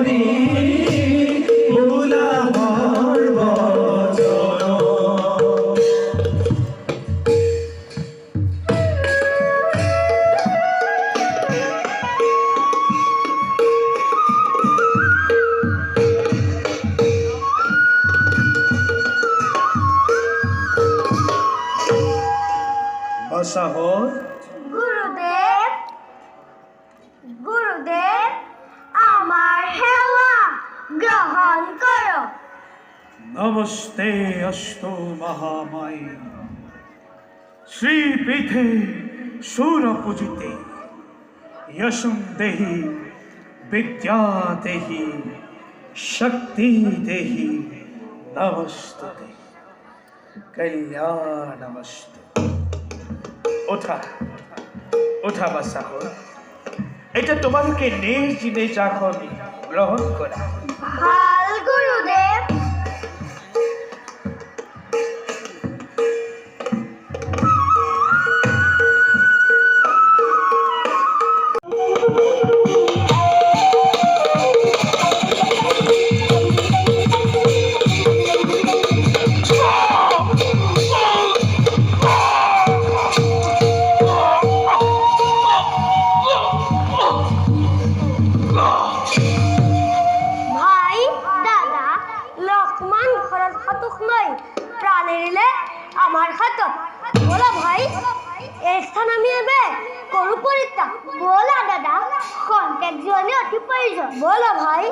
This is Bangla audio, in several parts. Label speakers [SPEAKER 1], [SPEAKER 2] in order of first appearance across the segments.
[SPEAKER 1] করি ভুলাবার বচন। বসাহর
[SPEAKER 2] গুরুদেব, গুরুদেব, আমার হেওয়া গ্রহণ করো।
[SPEAKER 3] নমস্তে অস্তু মহামায়ী শ্রীপীঠে সুরপূজিতে यशं देहि विद्या देहि शक्ति देहि नमस्ते कल्याणमस्तु। ওঠা ওঠা বাসাহর, এটা তোমাকে নিজ নিজ এখন গ্রহণ করা।
[SPEAKER 2] হাল গুরুদেব। ভাই দাদা লক্ষ্মণ ঘরের হাতক নয়, প্রাণের এলে আমার হাতক। বলো ভাই, এই স্থান আমি এবে করু পরিত্যাগ। বলো দাদা, কন্টেক জীবনে অতি প্রয়োজন। বলো ভাই।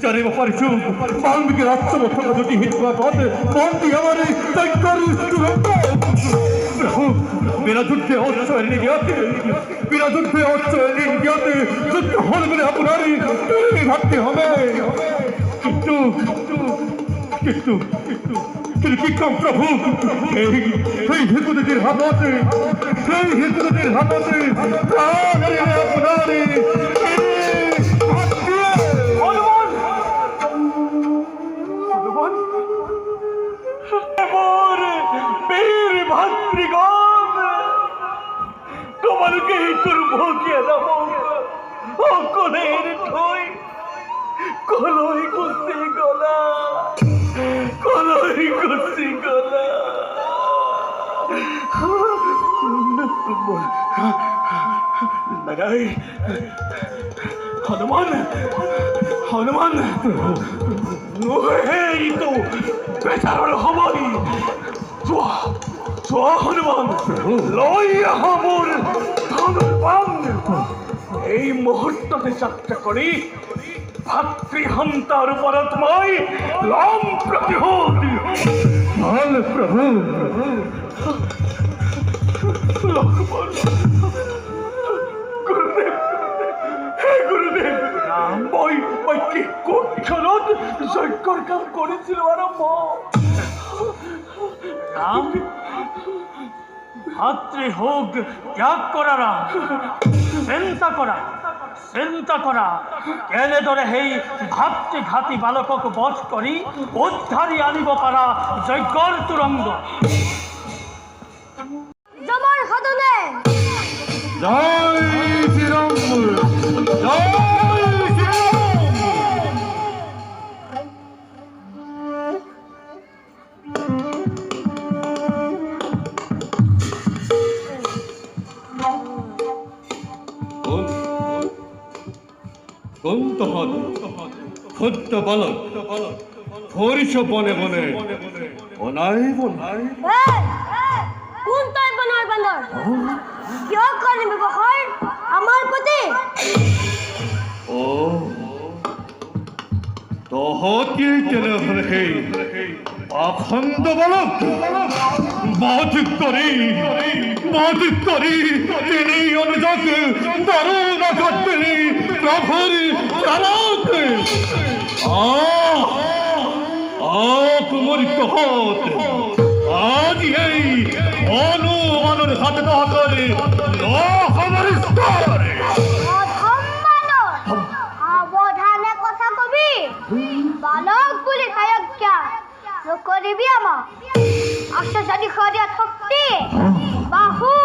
[SPEAKER 4] জানে বাপার চুপ বাল্মীকির আত্মবর্ষণা যদি হিতবা পথে মন্ত্রী আমার প্রভু বিনা যুদ্ধে অশ্রয়ের নির্যাতে বিনা যুদ্ধে অশ্রয়ের নির্যাতে যুদ্ধ হল বলে আপনারই ভাবতে হবে। কিন্তু কিন্তু কিন্তু বিক্রম প্রভু সেই হিন্দুদের হাতে সেই হিন্দুদের হাতে আপনারই তোমাকে করব কলের ঠই কলই করতে গলা কলই করতে গলা লাগাই হনুমান হনুমান এই তো বেচার হবই হনুমান লইয়া হবর ধনুর্বাণ এই মুহূর্ততে যাত্রা করি ভাতৃহন্তার পরত্ময় লম প্রতিহোধ। প্রভু গুরুদেব হে গুরুদেব ওই কি কোক্ষরত যজ্ঞর কাম করেছিল আরম্ভ। রাম ভাতৃহোগ ত্যাগ করা চিন্তা করা কেনে ধরে সেই ভাতৃঘাতী বালকক বধ করি উদ্ধারি আনিব পারা যজ্ঞর তুরঙ্গ।
[SPEAKER 2] জমর সদনে
[SPEAKER 4] জয় শ্রীরাম জয় ক্ষুদ্র বালক হরিষ বনে বনে অনাই বনাই
[SPEAKER 2] কোন তাই বনার বান্দর কিয় করে ব্যবহার আমার প্রতি?
[SPEAKER 4] ও তহতি কেনে হরে অখণ্ড বালক বধ করি তিনি অনুযোগ দারুণ তিনি প্রভুর চালক কুমরিত হত আজ
[SPEAKER 5] এই অনুমানের হাতে তো হাতে আমার স্তরে
[SPEAKER 2] সাবধানে কথা কবি বালক বলে কায়জ্ঞা করিবি আমার আশ্বাসাদি খরিয়া শক্তি বাহু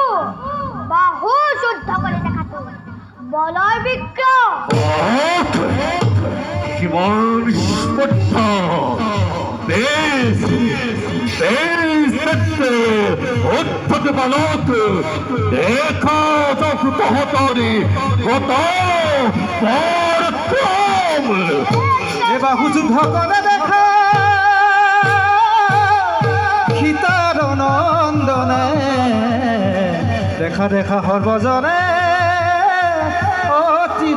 [SPEAKER 2] বাহু যুদ্ধ করে দেখাতো বলয় বিক্রম
[SPEAKER 5] জীবন স্পর্ধা বেশ অত্যন্ত বালক দেখা চক্র হতরে কত পরাক্রম
[SPEAKER 1] এ বাহু যুদ্ধ করে দেখা সীতার নন্দনে দেখা দেখা হরবজনে অতি